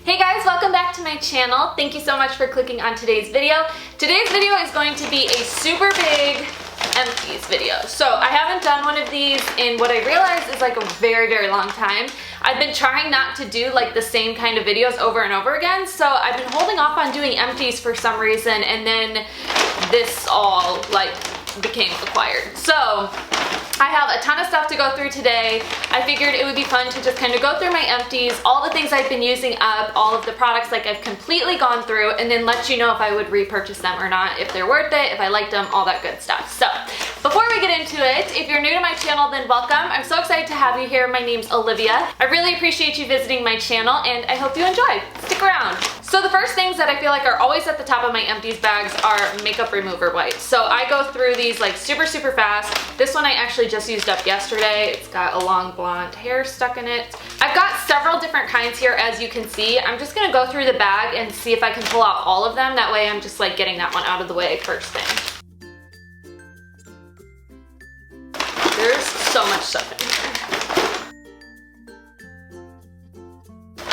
Hey guys, welcome back to my channel. Thank you so much for clicking on today's video. Today's video is going to be a super big empties video. So I haven't done one of these in what I realize is like a very long time. I've been trying not to do like the same kind of videos over and over again, so I've been holding off on doing empties for some reason, and then this all like became acquired. So I have a ton of stuff to go through today. I figured it would be fun to just kind of go through my empties, all the things I've been using up, all of the products like I've completely gone through, and then let you know if I would repurchase them or not, if they're worth it, if I liked them, all that good stuff. So before we get into it, if you're new to my channel, then welcome. I'm so excited to have you here. My name's Olivia. I really appreciate you visiting my channel, and I hope you enjoy. Stick around. So the first things that I feel like are always at the top of my empties bags are makeup remover wipes. So I go through these like super fast. This one I actually just used up yesterday. It's got a long blonde hair stuck in it. I've got several different kinds here, as you can see. I'm just gonna go through the bag and see if I can pull out all of them. That way I'm just like getting that one out of the way first thing. There's so much stuff in here.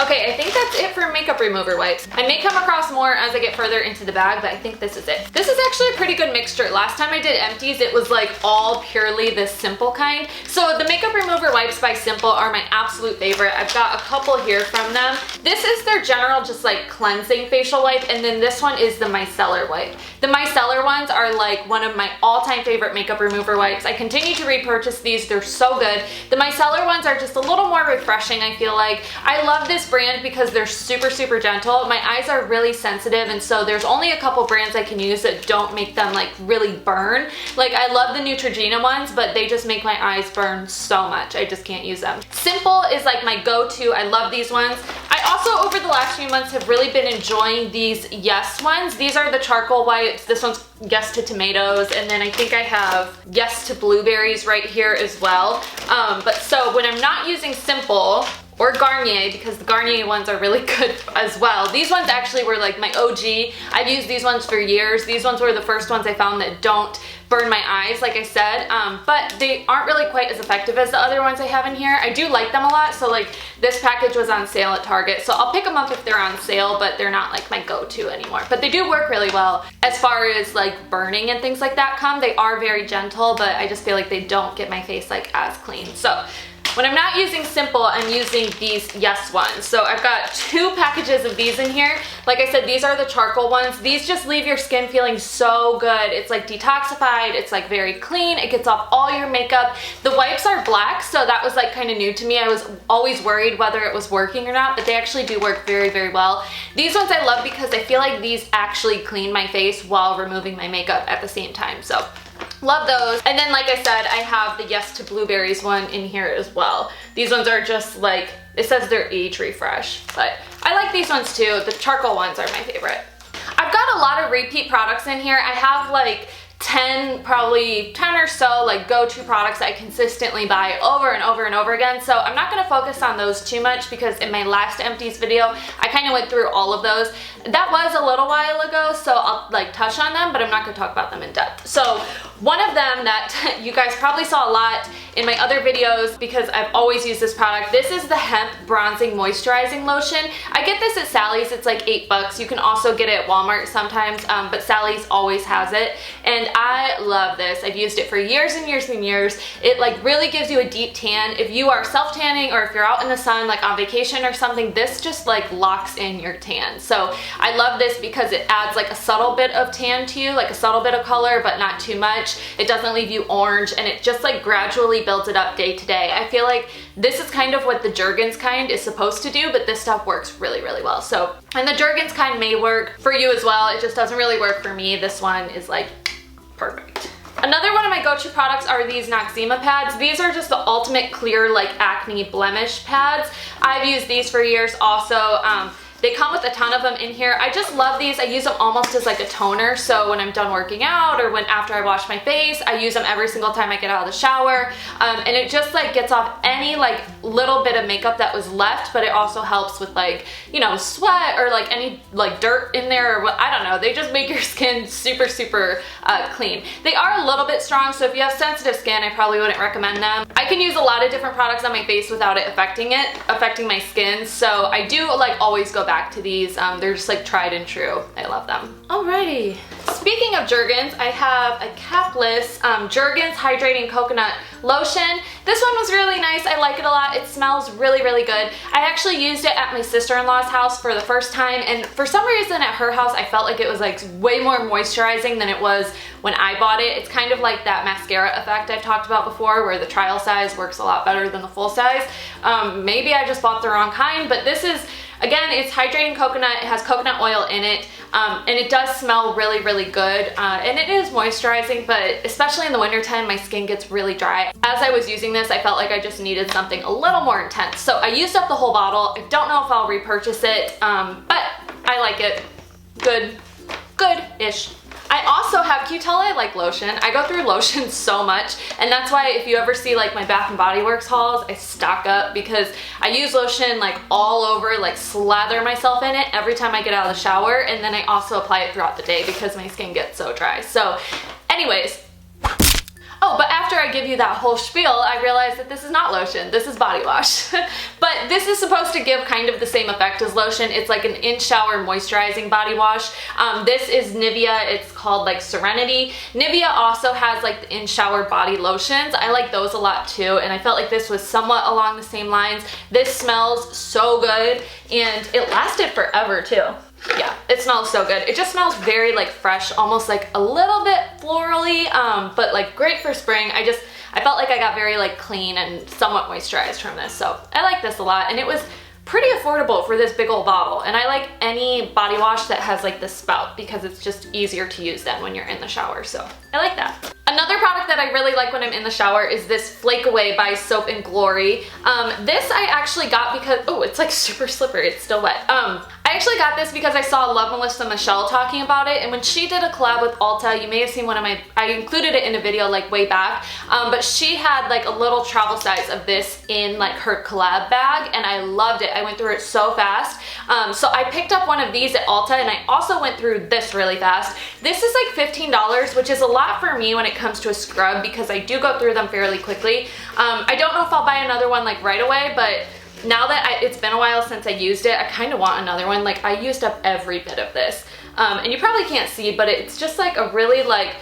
Okay, I think that's it for makeup remover wipes. I may come across more as I get further into the bag, but I think this is it. This is actually a pretty good mixture. Last time I did empties, it was like all purely the Simple kind. So the makeup remover wipes by Simple are my absolute favorite. I've got a couple here from them. This is their general just like cleansing facial wipe, and then this one is the micellar wipe. The micellar ones are like one of my all-time favorite makeup remover wipes. I continue to repurchase these. They're so good. The micellar ones are just a little more refreshing, I feel like. I love this brand because they're super gentle. My eyes are really sensitive, and so there's only a couple brands I can use that don't make them like really burn. Like I love the Neutrogena ones, but they just make my eyes burn so much. I just can't use them. Simple is like my go-to. I love these ones. I also, over the last few months, have really been enjoying these Yes ones. These are the charcoal wipes. This one's Yes to tomatoes, and then I think I have Yes to blueberries right here as well. But so when I'm not using Simple or Garnier, because the Garnier ones are really good as well. These ones actually were like my OG. I've used these ones for years. These ones were the first ones I found that don't burn my eyes, like I said, but they aren't really quite as effective as the other ones I have in here. I do like them a lot, so like this package was on sale at Target, so I'll pick them up if they're on sale, but they're not like my go-to anymore. But they do work really well as far as like burning and things like that come. They are very gentle, but I just feel like they don't get my face like as clean. So when I'm not using Simple, I'm using these Yes ones. So I've got 2 packages of these in here. Like I said, these are the charcoal ones. These just leave your skin feeling so good. It's like detoxified, it's like very clean, it gets off all your makeup. The wipes are black, so that was like kind of new to me. I was always worried whether it was working or not, but they actually do work very well. These ones I love because I feel like these actually clean my face while removing my makeup at the same time. So love those. And then like I said, I have the Yes to blueberries one in here as well. These ones are just like, it says they're age refresh, but I like these ones too. The charcoal ones are my favorite. I've got a lot of repeat products in here. I have like 10, probably 10 or so like go-to products I consistently buy over and over again. So I'm not gonna focus on those too much because in my last empties video, I kind of went through all of those. That was a little while ago, so I'll like touch on them, but I'm not gonna talk about them in depth. So one of them that you guys probably saw a lot in my other videos because I've always used this product. This is the Hemp Bronzing Moisturizing Lotion. I get this at Sally's. It's like $8. You can also get it at Walmart sometimes, but Sally's always has it. And I love this. I've used it for years and years. It like really gives you a deep tan. If you are self-tanning or if you're out in the sun like on vacation or something, this just like locks in your tan. So I love this because it adds like a subtle bit of tan to you, like a subtle bit of color, but not too much. It doesn't leave you orange, and it just like gradually builds it up day to day. I feel like this is kind of what the Jergens kind is supposed to do, but this stuff works really well. So, and the Jergens kind may work for you as well. It just doesn't really work for me. This one is like perfect. Another one of my go-to products are these Noxzema pads. These are just the ultimate clear like acne blemish pads. I've used these for years also. They come with a ton of them in here. I just love these. I use them almost as like a toner. So when I'm done working out or when after I wash my face, I use them every single time I get out of the shower. And it just like gets off any like little bit of makeup that was left, but it also helps with like, you know, sweat or like any like dirt in there or what, I don't know. They just make your skin super, super clean. They are a little bit strong, so if you have sensitive skin, I probably wouldn't recommend them. I can use a lot of different products on my face without it affecting my skin, so I do like always go back to these. They're just like tried and true. I love them. Alrighty. Speaking of Jergens, I have a capless Jergens Hydrating Coconut Lotion. This one was really nice. I like it a lot. It smells really, really good. I actually used it at my sister-in-law's house for the first time, and for some reason at her house I felt like it was like way more moisturizing than it was when I bought it. It's kind of like that mascara effect I've talked about before, where the trial size works a lot better than the full size. Maybe I just bought the wrong kind, but this is, again, it's hydrating coconut. It has coconut oil in it, and it does smell really, really good, and it is moisturizing, but especially in the wintertime, my skin gets really dry. As I was using this, I felt like I just needed something a little more intense, so I used up the whole bottle. I don't know if I'll repurchase it, but I like it. Good-ish. I also have, can you tell I like lotion? I go through lotion so much, and that's why if you ever see like my Bath & Body Works hauls, I stock up because I use lotion like all over, like slather myself in it every time I get out of the shower, and then I also apply it throughout the day because my skin gets so dry. So anyways, oh, but after I give you that whole spiel, I realized that this is not lotion, this is body wash. But this is supposed to give kind of the same effect as lotion. It's like an in-shower moisturizing body wash. This is Nivea, it's called like Serenity. Nivea also has like the in-shower body lotions. I like those a lot too, and I felt like this was somewhat along the same lines. This smells so good, and it lasted forever too. Yeah, it smells so good. It just smells very like fresh, almost like a little bit florally, but like great for spring. I felt like I got very like clean and somewhat moisturized from this, so I like this a lot, and it was pretty affordable for this big old bottle. And I like any body wash that has like the spout because it's just easier to use than when you're in the shower, so I like that. Another product that I really like when I'm in the shower is this Flake Away by Soap & Glory. This I actually got because, oh, it's like super slippery, it's still wet. I actually got this because I saw Love Melissa Michelle talking about it, and when she did a collab with Ulta, you may have seen one of my, I included it in a video like way back, but she had like a little travel size of this in like her collab bag, and I loved it. I went through it so fast. So I picked up one of these at Ulta, and I also went through this really fast. This is like $15, which is a lot for me when it comes to a scrub because I do go through them fairly quickly. I don't know if I'll buy another one like right away, but now that it's been a while since I used it, I kind of want another one. Like I used up every bit of this. And you probably can't see, but it's just like a really like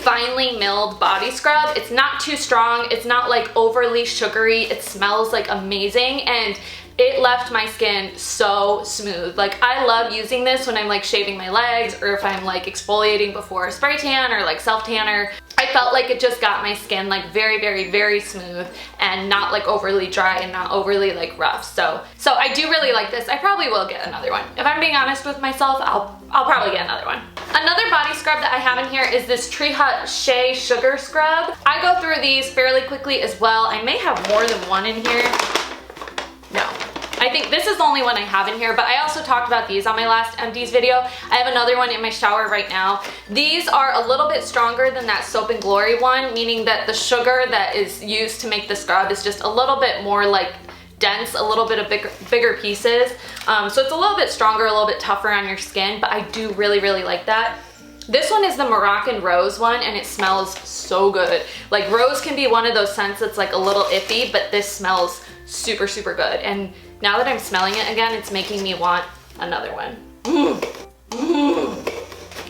finely milled body scrub. It's not too strong. It's not like overly sugary. It smells like amazing, and it left my skin so smooth. Like I love using this when I'm like shaving my legs or if I'm like exfoliating before a spray tan or like self tanner. I felt like it just got my skin like very, very, very smooth and not like overly dry and not overly like rough. So I do really like this. I probably will get another one. If I'm being honest with myself, I'll probably get another one. Another body scrub that I have in here is this Tree Hut Shea Sugar Scrub. I go through these fairly quickly as well. I may have more than one in here. No. I think this is the only one I have in here, but I also talked about these on my last Empties video. I have another one in my shower right now. These are a little bit stronger than that Soap & Glory one, meaning that the sugar that is used to make the scrub is just a little bit more like dense, a little bit of bigger pieces. So it's a little bit stronger, a little bit tougher on your skin, but I do really, really like that. This one is the Moroccan Rose one, and it smells so good. Like rose can be one of those scents that's like a little iffy, but this smells super, super good. And now that I'm smelling it again, it's making me want another one.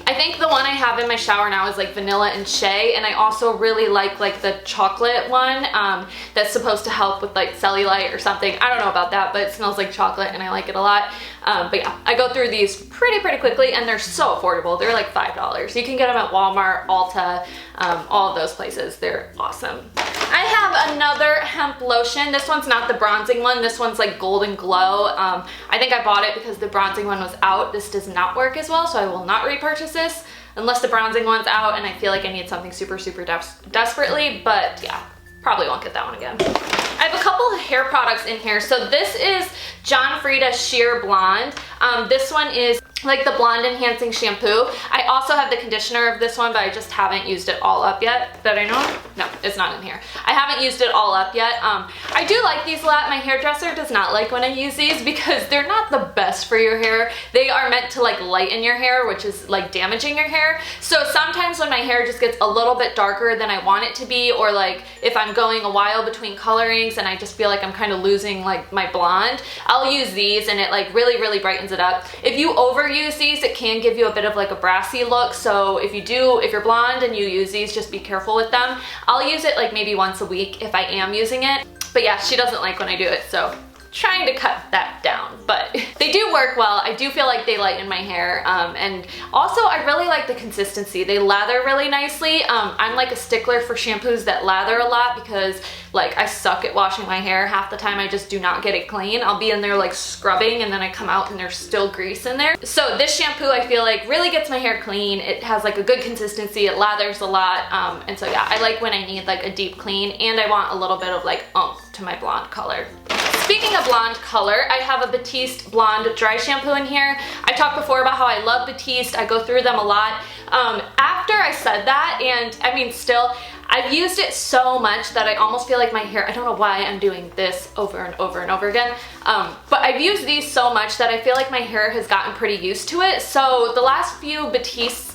I think the one I have in my shower now is like vanilla and shea, and I also really like the chocolate one that's supposed to help with like cellulite or something. I don't know about that, but it smells like chocolate and I like it a lot. But yeah, I go through these pretty quickly, and they're so affordable. They're like $5. You can get them at Walmart, Ulta, all of those places. They're awesome. I have another hemp lotion. This one's not the bronzing one. This one's like Golden Glow. I think I bought it because the bronzing one was out. This does not work as well, so I will not repurchase this unless the bronzing one's out and I feel like I need something super desperately, but yeah, probably won't get that one again. I have a couple of hair products in here. So this is John Frieda Sheer Blonde. This one is like the blonde enhancing shampoo. I also have the conditioner of this one, but I just haven't used it all up yet that I know of. No, it's not in here. I haven't used it all up yet. I do like these a lot. My hairdresser does not like when I use these because they're not the best for your hair. They are meant to like lighten your hair, which is like damaging your hair. So sometimes when my hair just gets a little bit darker than I want it to be, or like if I'm going a while between colorings and I just feel like I'm kind of losing like my blonde, I'll use these and it like really brightens it up. If you overuse these, it can give you a bit of like a brassy look. So if you're blonde and you use these, just be careful with them. I'll use it like maybe once a week if I am using it. But yeah, she doesn't like when I do it, so trying to cut that down, but they do work well. I do feel like they lighten my hair, and also I really like the consistency. They lather really nicely. I'm like a stickler for shampoos that lather a lot because like I suck at washing my hair. Half the time I just do not get it clean. I'll be in there like scrubbing and then I come out and there's still grease in there. So this shampoo I feel like really gets my hair clean. It has like a good consistency. It lathers a lot, and so yeah, I like when I need like a deep clean and I want a little bit of like oomph to my blonde color. Speaking of blonde color, I have a Batiste blonde dry shampoo in here. I talked before about how I love Batiste. I go through them a lot. After I said that, and I mean still, I've used it so much that I almost feel like my hair, I don't know why I'm doing this over and over and over again, but I've used these so much that I feel like my hair has gotten pretty used to it. So the last few Batistes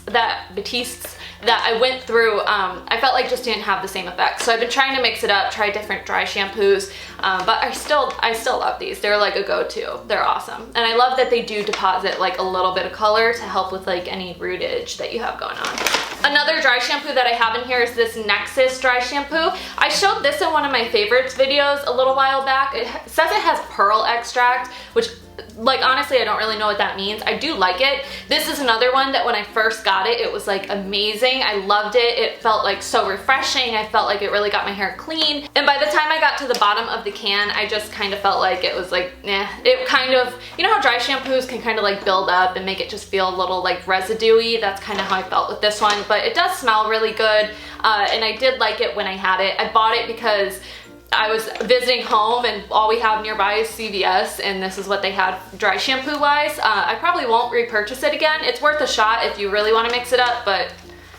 that I went through, I felt like just didn't have the same effect. So I've been trying to mix it up, try different dry shampoos, but I still love these. They're like a go-to. They're awesome. And I love that they do deposit like a little bit of color to help with like any rootage that you have going on. Another dry shampoo that I have in here is this Nexus dry shampoo. I showed this in one of my favorites videos a little while back. It says it has pearl extract, which like honestly I don't really know what that means. I do like it. This is another one that when I first got it, it was like amazing. I loved it. It felt like so refreshing. I felt like it really got my hair clean. And by the time I got to the bottom of the can, I just kind of felt like it was like, eh. It kind of, you know how dry shampoos can kind of like build up and make it just feel a little like residuey? That's kind of how I felt with this one, but it does smell really good. And I did like it when I had it. I bought it because I was visiting home and all we have nearby is CVS and this is what they had dry shampoo wise. I probably won't repurchase it again. It's worth a shot if you really want to mix it up, but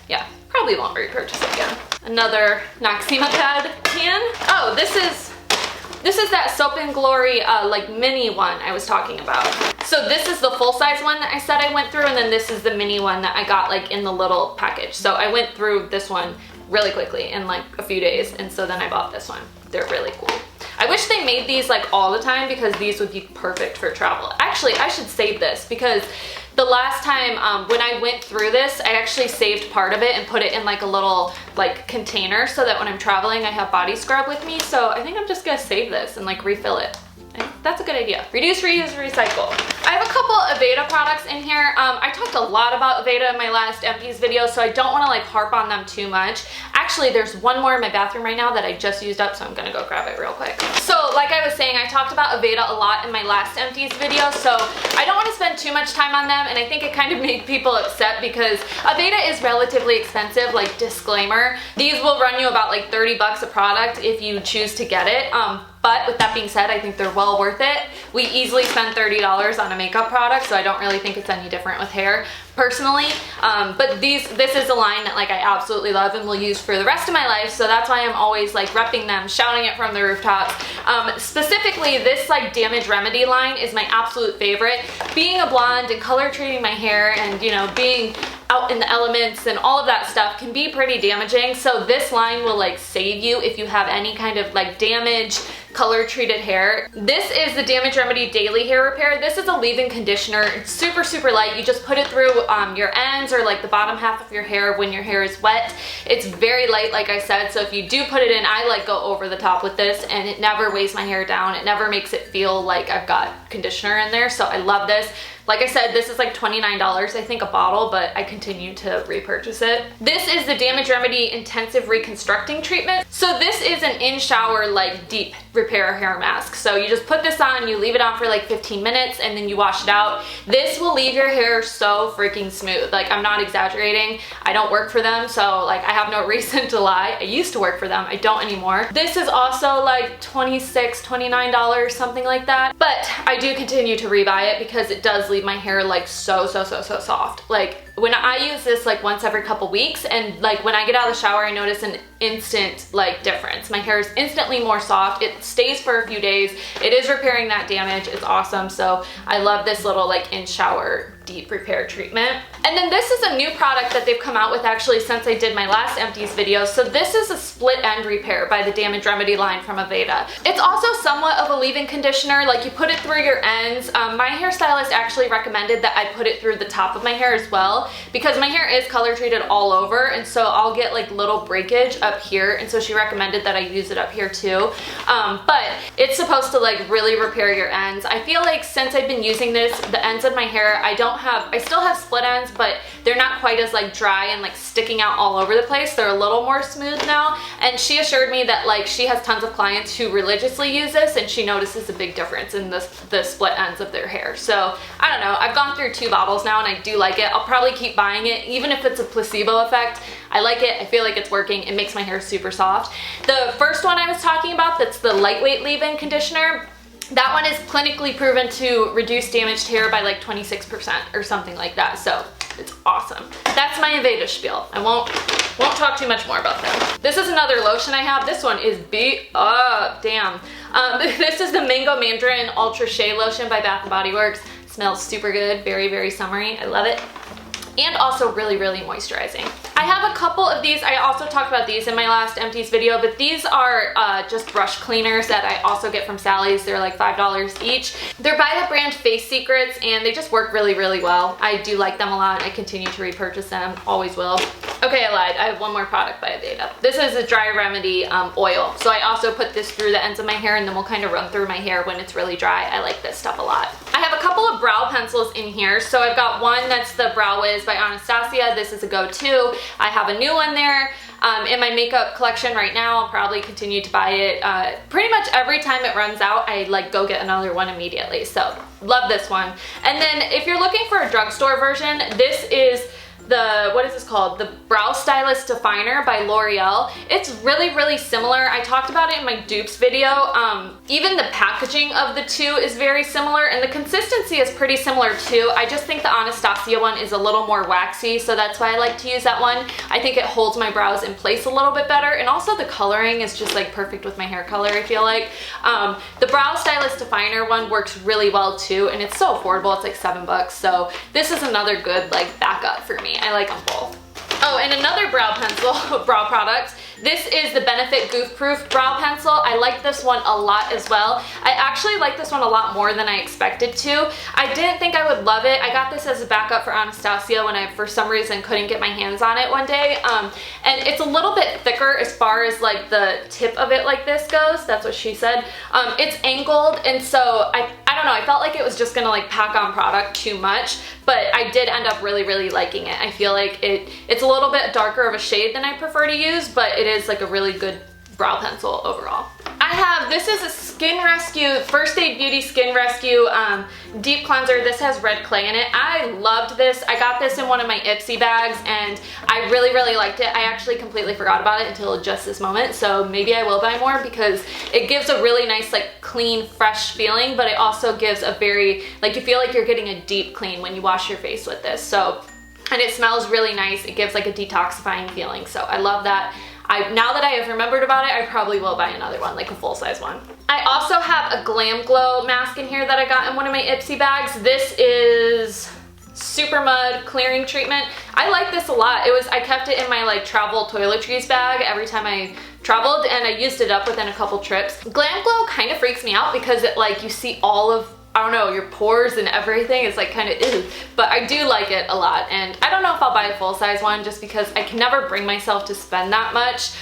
yeah, probably won't repurchase it again. Another Noxzema pad can. Oh, this is that Soap and Glory like mini one I was talking about. So this is the full size one that I said I went through, and then this is the mini one that I got like in the little package. So I went through this one really quickly in like a few days, and so then I bought this one. They're really cool. I wish they made these like all the time because these would be perfect for travel. Actually, I should save this because the last time when I went through this, I actually saved part of it and put it in like a little like container so that when I'm traveling, I have body scrub with me. So I think I'm just gonna save this and like refill it. That's a good idea. Reduce, reuse, recycle. I have a couple Aveda products in here. I talked a lot about Aveda in my last Empties video, so I don't want to like harp on them too much. Actually, there's one more in my bathroom right now that I just used up, so I'm gonna go grab it real quick. So like I was saying, I talked about Aveda a lot in my last Empties video, so I don't want to spend too much time on them, and I think it kind of made people upset because Aveda is relatively expensive, like disclaimer. These will run you about like 30 bucks a product if you choose to get it. But with that being said, I think they're well worth it. We easily spend $30 on a makeup product, so I don't really think it's any different with hair personally. But this is a line that like I absolutely love and will use for the rest of my life, so that's why I'm always like repping them, shouting it from the rooftops. Specifically, this like Damage Remedy line is my absolute favorite. Being a blonde and color treating my hair and, you know, being out in the elements and all of that stuff can be pretty damaging. So this line will like save you if you have any kind of like damaged color treated hair. This is the Damage Remedy Daily Hair Repair. This is a leave-in conditioner. It's super light. You just put it through your ends or like the bottom half of your hair when your hair is wet. It's very light, like I said, so if you do put it in, I like go over the top with this, and it never weighs my hair down. It never makes it feel like I've got conditioner in there, so I love this. Like I said, this is like $29, I think, a bottle, but I continue to repurchase it. This is the Damage Remedy Intensive Reconstructing Treatment. So this is an in-shower, like deep repair hair mask. So you just put this on, you leave it on for like 15 minutes, and then you wash it out. This will leave your hair so freaking smooth. Like, I'm not exaggerating. I don't work for them, so like I have no reason to lie. I used to work for them, I don't anymore. This is also like $26, $29, something like that. But I do continue to rebuy it because it does leave leave my hair like so soft. Like when I use this like once every couple weeks, and like when I get out of the shower, I notice an instant like difference. My hair is instantly more soft. It stays for a few days. It is repairing that damage. It's awesome. So I love this little like in shower deep repair treatment. And then this is a new product that they've come out with actually since I did my last Empties video. So this is a split end repair by the Damage Remedy line from Aveda. It's also somewhat of a leave-in conditioner. Like you put it through your ends. My hairstylist actually recommended that I put it through the top of my hair as well, because my hair is color treated all over, and so I'll get like little breakage up here, and so she recommended that I use it up here too. But it's supposed to like really repair your ends. I feel like since I've been using this, the ends of my hair, I still have split ends, but they're not quite as like dry and like sticking out all over the place. They're a little more smooth now, and she assured me that like she has tons of clients who religiously use this, and she notices a big difference in the split ends of their hair. So I don't know, I've gone through 2 bottles now and I do like it. I'll probably keep buying it even if it's a placebo effect. I like it. I feel like it's working. It makes my hair super soft. The first one I was talking about, that's the lightweight leave-in conditioner, that one is clinically proven to reduce damaged hair by like 26% or something like that. So it's awesome. That's my Aveda spiel. I won't talk too much more about that. This is another lotion I have. This one is beat up. Damn. This is the Mango Mandarin Ultra Shea Lotion by Bath & Body Works. Smells super good. Very summery. I love it. And also really moisturizing. I have a couple of these. I also talked about these in my last Empties video, but these are just brush cleaners that I also get from Sally's. They're like $5 each. They're by the brand Face Secrets, and they just work really well. I do like them a lot. I continue to repurchase them. Always will. Okay, I lied. I have one more product by Aveda. This is a Dry Remedy oil. So I also put this through the ends of my hair, and then we'll kind of run through my hair when it's really dry. I like this stuff a lot. I have a couple of brow pencils in here. So I've got one that's the Brow Wiz by Anastasia. This is a go-to. I have a new one there in my makeup collection right now. I'll probably continue to buy it. Pretty much every time it runs out, I like go get another one immediately. So love this one. And then if you're looking for a drugstore version, this is the, what is this called? The Brow Stylist Definer by L'Oreal. It's really similar. I talked about it in my dupes video. Even the packaging of the two is very similar, and the consistency is pretty similar too. I just think the Anastasia one is a little more waxy, so that's why I like to use that one. I think it holds my brows in place a little bit better, and also the coloring is just like perfect with my hair color, I feel like. The Brow Stylist Definer one works really well too, and it's so affordable. It's like $7, so this is another good like backup for me. I like them both. Oh, and another brow pencil, brow product. This is the Benefit Goof Proof Brow Pencil. I like this one a lot as well. I actually like this one a lot more than I expected to. I didn't think I would love it. I got this as a backup for Anastasia when I, for some reason, couldn't get my hands on it one day. And it's a little bit thicker as far as like the tip of it like this goes. That's what she said. It's angled, and so I don't know, I felt like it was just gonna like pack on product too much, but I did end up really liking it. I feel like it's a little bit darker of a shade than I prefer to use, but it is like a really good brow pencil overall. I have, this is a Skin Rescue, First Aid Beauty Skin Rescue Deep Cleanser. This has red clay in it. I loved this. I got this in one of my Ipsy bags, and I really liked it. I actually completely forgot about it until just this moment, so maybe I will buy more because it gives a really nice like clean, fresh feeling, but it also gives a very, like you feel like you're getting a deep clean when you wash your face with this. So, and it smells really nice. It gives like a detoxifying feeling, so I love that. Now that I have remembered about it, I probably will buy another one, like a full-size one. I also have a Glam Glow mask in here that I got in one of my Ipsy bags. This is Super Mud Clearing Treatment. I like this a lot. I kept it in my like travel toiletries bag every time I traveled, and I used it up within a couple trips. Glam Glow kind of freaks me out because it like you see all of, I don't know, your pores and everything. It's like kind of ew, but I do like it a lot, and I don't know if I'll buy a full-size one just because I can never bring myself to spend that much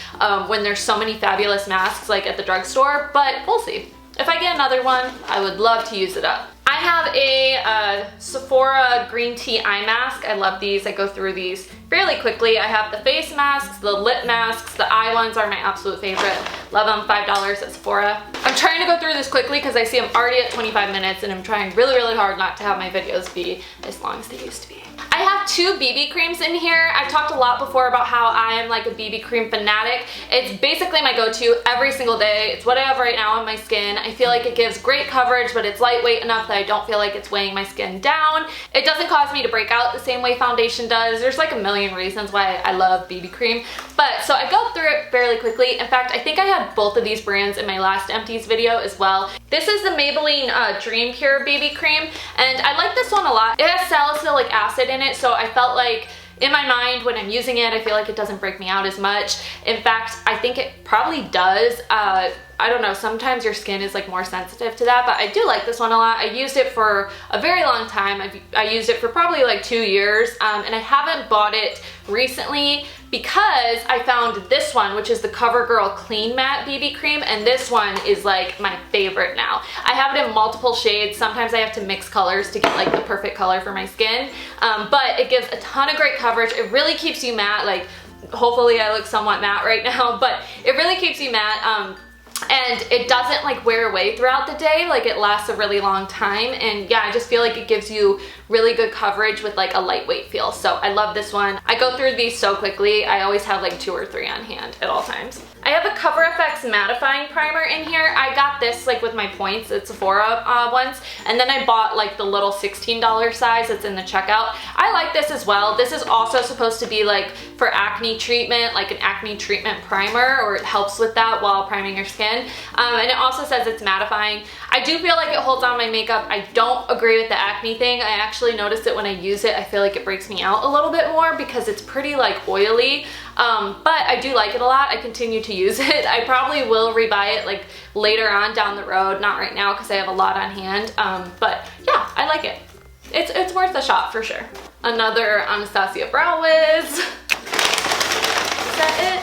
when there's so many fabulous masks like at the drugstore, but we'll see. If I get another one, I would love to use it up. I have a Sephora green tea eye mask. I love these. I go through these fairly quickly. I have the face masks, the lip masks, the eye ones are my absolute favorite. Love them, $5 at Sephora. I'm trying to go through this quickly because I see I'm already at 25 minutes, and I'm trying really hard not to have my videos be as long as they used to be. I have 2 BB creams in here. I've talked a lot before about how I am like a BB cream fanatic. It's basically my go-to every single day. It's what I have right now on my skin. I feel like it gives great coverage, but it's lightweight enough that I don't feel like it's weighing my skin down. It doesn't cause me to break out the same way foundation does. There's like a million reasons why I love BB cream. But so I go through it fairly quickly. In fact, I think I had both of these brands in my last Empties video as well. This is the Maybelline Dream Cure BB cream, and I like this one a lot. It has salicylic acid in it, so I felt like in my mind when I'm using it, I feel like it doesn't break me out as much. In fact, I think it probably does. I don't know, sometimes your skin is like more sensitive to that, but I do like this one a lot. I used it for a very long time. I used it for probably like 2 years, and I haven't bought it recently because I found this one, which is the CoverGirl Clean Matte BB cream, and this one is like my favorite now. I have it in multiple shades. Sometimes I have to mix colors to get like the perfect color for my skin, but it gives a ton of great coverage. It really keeps you matte. Like, hopefully I look somewhat matte right now, but it really keeps you matte. And it doesn't like wear away throughout the day. Like, it lasts a really long time, and yeah, I just feel like it gives you really good coverage with like a lightweight feel. So I love this one. I go through these so quickly. I always have like 2 or 3 on hand at all times. I have a Cover FX mattifying primer in here. I got this like with my points at Sephora once, and then I bought like the little $16 size that's in the checkout. I like this as well. This is also supposed to be like for acne treatment, like an acne treatment primer, or it helps with that while priming your skin. And it also says it's mattifying. I do feel like it holds on my makeup. I don't agree with the acne thing. I actually noticed it when I use it. I feel like it breaks me out a little bit more because it's pretty like oily. But I do like it a lot. I continue to use it. I probably will rebuy it like later on down the road, not right now because I have a lot on hand. But yeah, I like it. It's worth a shot for sure. Another Anastasia Brow Wiz. Is that it?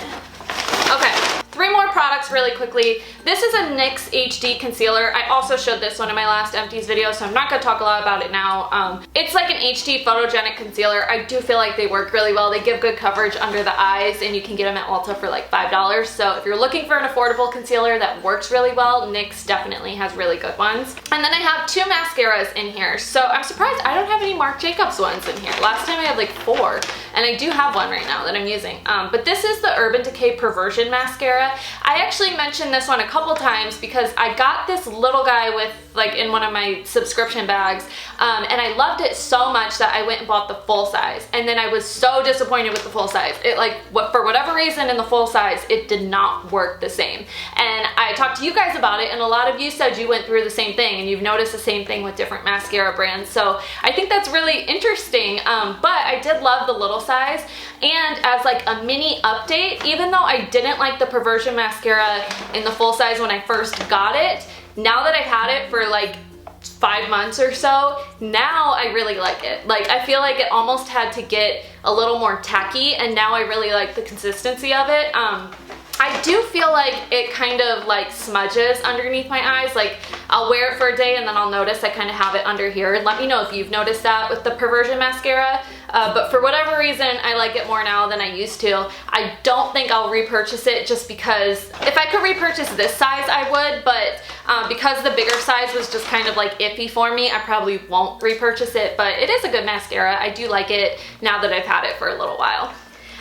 Okay. 3 more products really quickly. This is a NYX HD concealer. I also showed this one in my last Empties video, so I'm not gonna talk a lot about it now. It's like an HD photogenic concealer. I do feel like they work really well. They give good coverage under the eyes, and you can get them at Ulta for like $5. So if you're looking for an affordable concealer that works really well, NYX definitely has really good ones. And then I have 2 mascaras in here. So I'm surprised I don't have any Marc Jacobs ones in here. Last time I had like 4, and I do have one right now that I'm using. But this is the Urban Decay Perversion Mascara. I actually mentioned this one a couple times because I got this little guy with like in one of my subscription bags, and I loved it so much that I went and bought the full size, and then I was so disappointed with the full size. It like, for whatever reason in the full size, it did not work the same. And I talked to you guys about it, and a lot of you said you went through the same thing and you've noticed the same thing with different mascara brands. So I think that's really interesting, but I did love the little size. And as like a mini update, even though I didn't like the Perversion mascara in the full size when I first got it, now that I've had it for like 5 months or so, now I really like it. Like, I feel like it almost had to get a little more tacky, and now I really like the consistency of it. I do feel like it kind of like smudges underneath my eyes. Like, I'll wear it for a day and then I'll notice I kind of have it under here. And let me know if you've noticed that with the Perversion mascara. But for whatever reason, I like it more now than I used to. I don't think I'll repurchase it just because if I could repurchase this size, I would, but because the bigger size was just kind of like iffy for me, I probably won't repurchase it, but it is a good mascara. I do like it now that I've had it for a little while.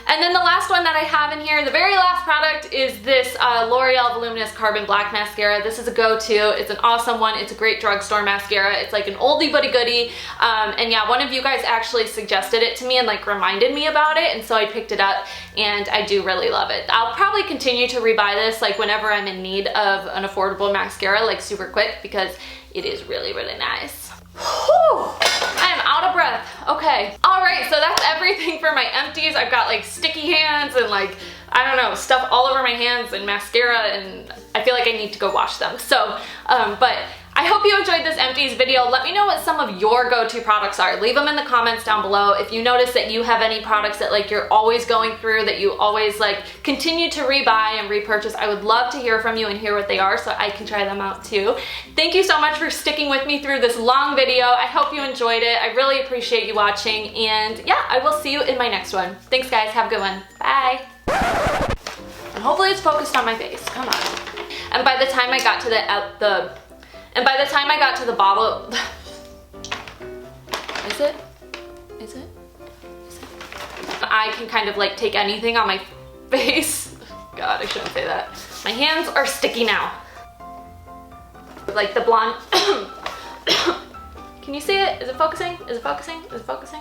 And then the last one that I have in here, the very last product, is this L'Oreal Voluminous Carbon Black Mascara. This is a go-to. It's an awesome one. It's a great drugstore mascara. It's like an oldie but a goodie. And yeah, one of you guys actually suggested it to me and like reminded me about it, and so I picked it up, and I do really love it. I'll probably continue to rebuy this like whenever I'm in need of an affordable mascara, like super quick, because it is really, really nice. Whew, I am out of breath. Okay. All right, so that's everything for my Empties. I've got like sticky hands and like, I don't know, stuff all over my hands and mascara, and I feel like I need to go wash them. So, but I hope you enjoyed this Empties video. Let me know what some of your go-to products are. Leave them in the comments down below. If you notice that you have any products that like you're always going through, that you always like continue to rebuy and repurchase, I would love to hear from you and hear what they are so I can try them out too. Thank you so much for sticking with me through this long video. I hope you enjoyed it. I really appreciate you watching, and yeah, I will see you in my next one. Thanks guys, have a good one. Bye. And hopefully it's focused on my face. Come on. And by the time I got to the bottle, is it? I can kind of like take anything on my face. God, I shouldn't say that. My hands are sticky now. Like the blonde, Can you see it? Is it focusing? Is it focusing? Is it focusing?